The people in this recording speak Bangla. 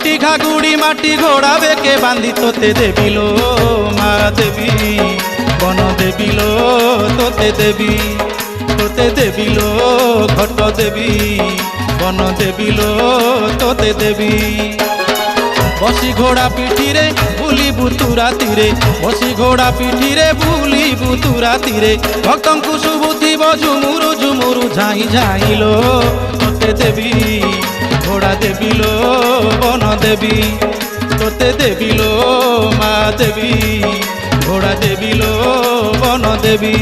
ঘটি ঘাগুড়ি মাটি ঘোড়া বেকে বাঁধি তোতে দেবিল মা দেবী বন দেবিল তোতে দেবী তোতে দেবিল ঘট দেবী বন দেবিল তোতে দেবী বসি ঘোড়া পিঠিরে বুলিবু তু রাতিরে বসি ঘোড়া পিঠিরে বুলিবু তু রাতিরে ভক্তଙ୍କୁ শুভୁଥିବ ঝুমুরু ঝুমুরু ঝাই ঝাইল তোতে দেবী ঘোড়া দেবিল বন দেবী তোতে দেবিল মা দেবী ঘোড়া দেবিল বন দেবী।